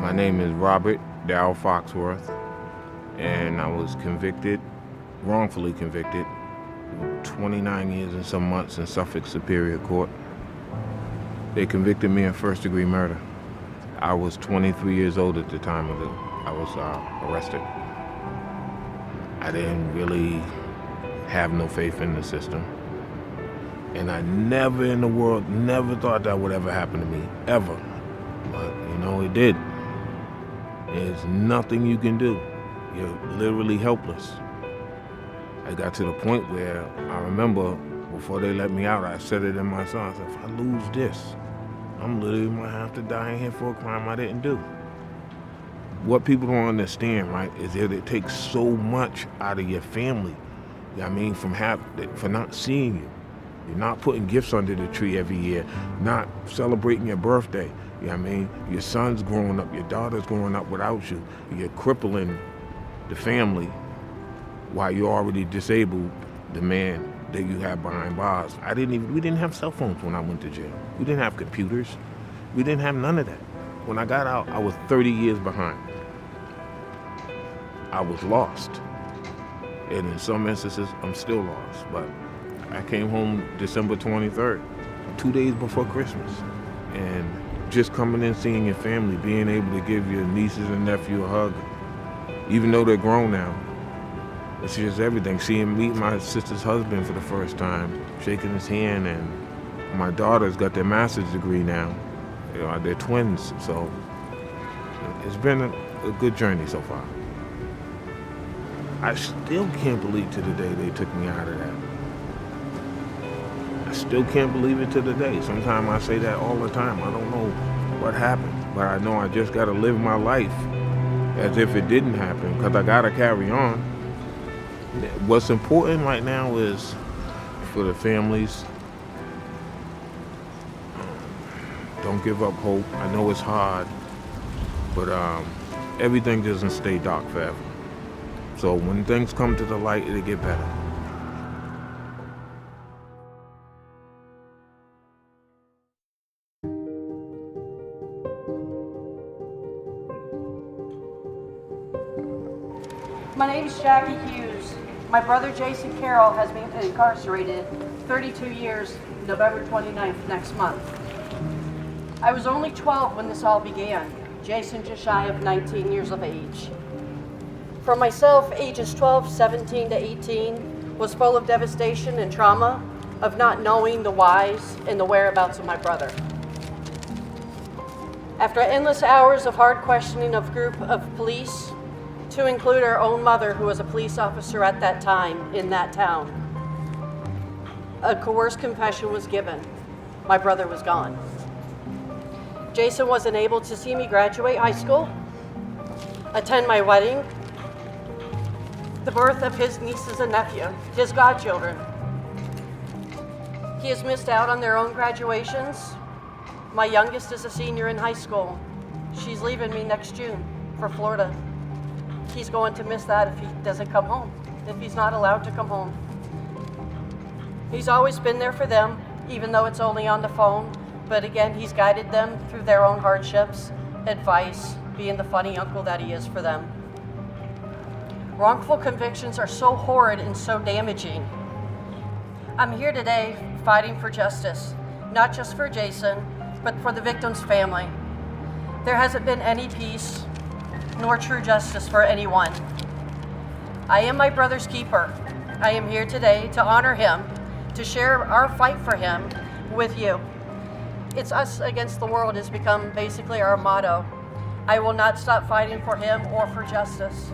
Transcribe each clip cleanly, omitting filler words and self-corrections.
My name is Robert Foxworth, and I was wrongfully convicted, 29 years and some months in Suffolk Superior Court. They convicted me of first-degree murder. I was 23 years old at the time I was arrested. I didn't really have no faith in the system. And I never in the world, never thought that would ever happen to me, ever. But, it did. There's nothing you can do. You're literally helpless. I got to the point where I remember before they let me out, I said it in my song. I said, if I lose this, I'm literally going to have to die in here for a crime I didn't do. What people don't understand, right, is that it takes so much out of your family. For not seeing you. You're not putting gifts under the tree every year, not celebrating your birthday. Your son's growing up, your daughter's growing up without you. You're crippling the family while you're already disabled the man that you have behind bars. We didn't have cell phones when I went to jail. We didn't have computers. We didn't have none of that. When I got out, I was 30 years behind. I was lost. And in some instances, I'm still lost. But I came home December 23rd, 2 days before Christmas. And just coming in, seeing your family, being able to give your nieces and nephew a hug, even though they're grown now, it's just everything. Meet my sister's husband for the first time, shaking his hand, and my daughter's got their master's degree now. They're twins, so it's been a good journey so far. I still can't believe to the day they took me out of that. I still can't believe it to the day. Sometimes I say that all the time. I don't know what happened, but I know I just got to live my life as if it didn't happen, because I got to carry on. What's important right now is for the families, don't give up hope. I know it's hard, but everything doesn't stay dark forever. So when things come to the light, it'll get better. My name is Jackie Hughes. My brother Jason Carroll has been incarcerated 32 years, November 29th next month. I was only 12 when this all began. Jason just shy of 19 years of age. For myself, ages 12, 17 to 18 was full of devastation and trauma of not knowing the whys and the whereabouts of my brother. After endless hours of hard questioning of a group of police, to include our own mother, who was a police officer at that time in that town, a coerced confession was given. My brother was gone. Jason wasn't able to see me graduate high school, attend my wedding, the birth of his nieces and nephew, his godchildren. He has missed out on their own graduations. My youngest is a senior in high school. She's leaving me next June for Florida. He's going to miss that if he doesn't come home, if he's not allowed to come home. He's always been there for them, even though it's only on the phone. But again, he's guided them through their own hardships, advice, being the funny uncle that he is for them. Wrongful convictions are so horrid and so damaging. I'm here today fighting for justice, not just for Jason, but for the victim's family. There hasn't been any peace nor true justice for anyone. I am my brother's keeper. I am here today to honor him, to share our fight for him with you. It's us against the world has become basically our motto. I will not stop fighting for him or for justice.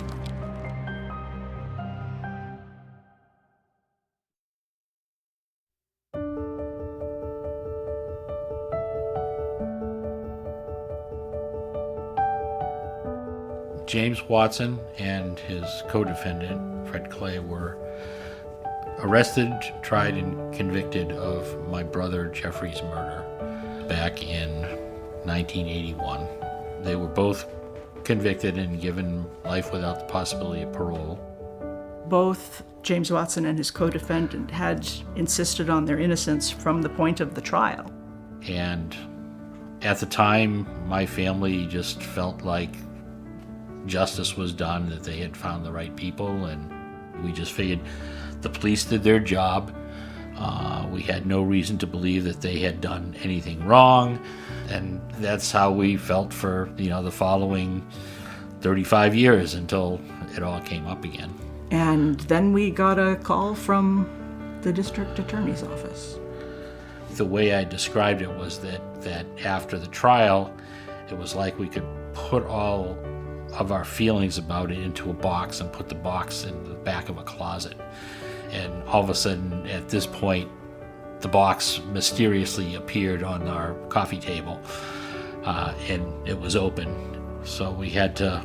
James Watson and his co-defendant, Fred Clay, were arrested, tried, and convicted of my brother Jeffrey's murder back in 1981. They were both convicted and given life without the possibility of parole. Both James Watson and his co-defendant had insisted on their innocence from the point of the trial. And At the time, my family just felt like justice was done, that they had found the right people, and we just figured the police did their job. We had no reason to believe that they had done anything wrong, and that's how we felt for the following 35 years until it all came up again. And then we got a call from the district attorney's office. The way I described it was that after the trial, it was like we could put all of our feelings about it into a box and put the box in the back of a closet. And all of a sudden, at this point, the box mysteriously appeared on our coffee table, and it was open. So we had to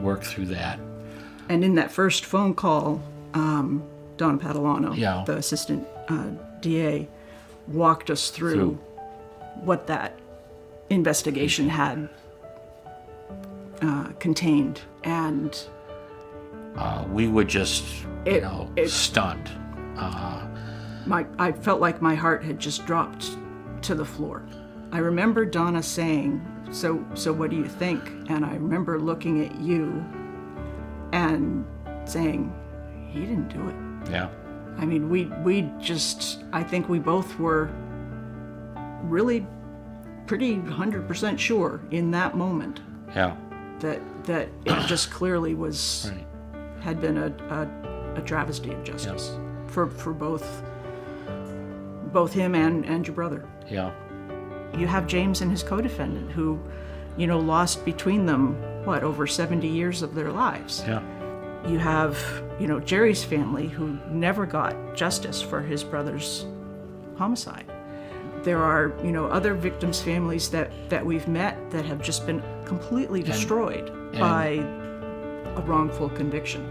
work through that. And in that first phone call, Don Padalano, Yeah. the assistant DA, walked us through what that investigation had contained. And We were just, stunned. I felt like my heart had just dropped to the floor. I remember Donna saying, so what do you think? And I remember looking at you and saying, he didn't do it. Yeah. I mean, I think we both were really pretty 100% sure in that moment Yeah. that it just clearly was, Right. had been a travesty of justice for both him and your brother. Yeah. You have James and his co-defendant who, lost between them, over 70 years of their lives. Yeah. You have, Jerry's family who never got justice for his brother's homicide. There are, other victims' families that we've met that have just been completely destroyed by a wrongful conviction.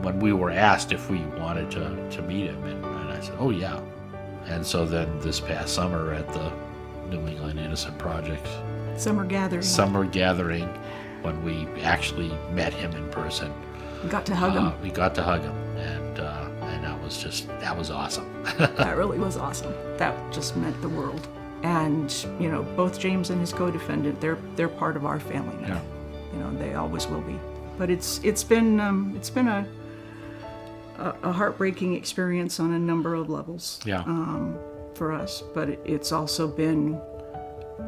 When we were asked if we wanted to meet him, and I said, oh yeah. And so then this past summer at the New England Innocent Project Summer gathering, when we actually met him in person, we got to hug him. We got to hug him, and that was awesome. That really was awesome. That just meant the world. And both James and his co-defendant, they're part of our family now. Yeah. They always will be. But it's been a heartbreaking experience on a number of levels. Yeah. For us. But it's also been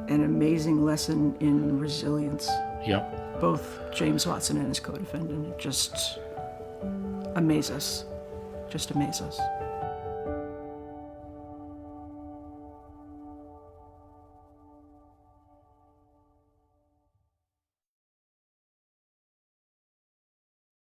an amazing lesson in resilience. Yep. Both James Watson and his co-defendant just amaze us. Just amaze us.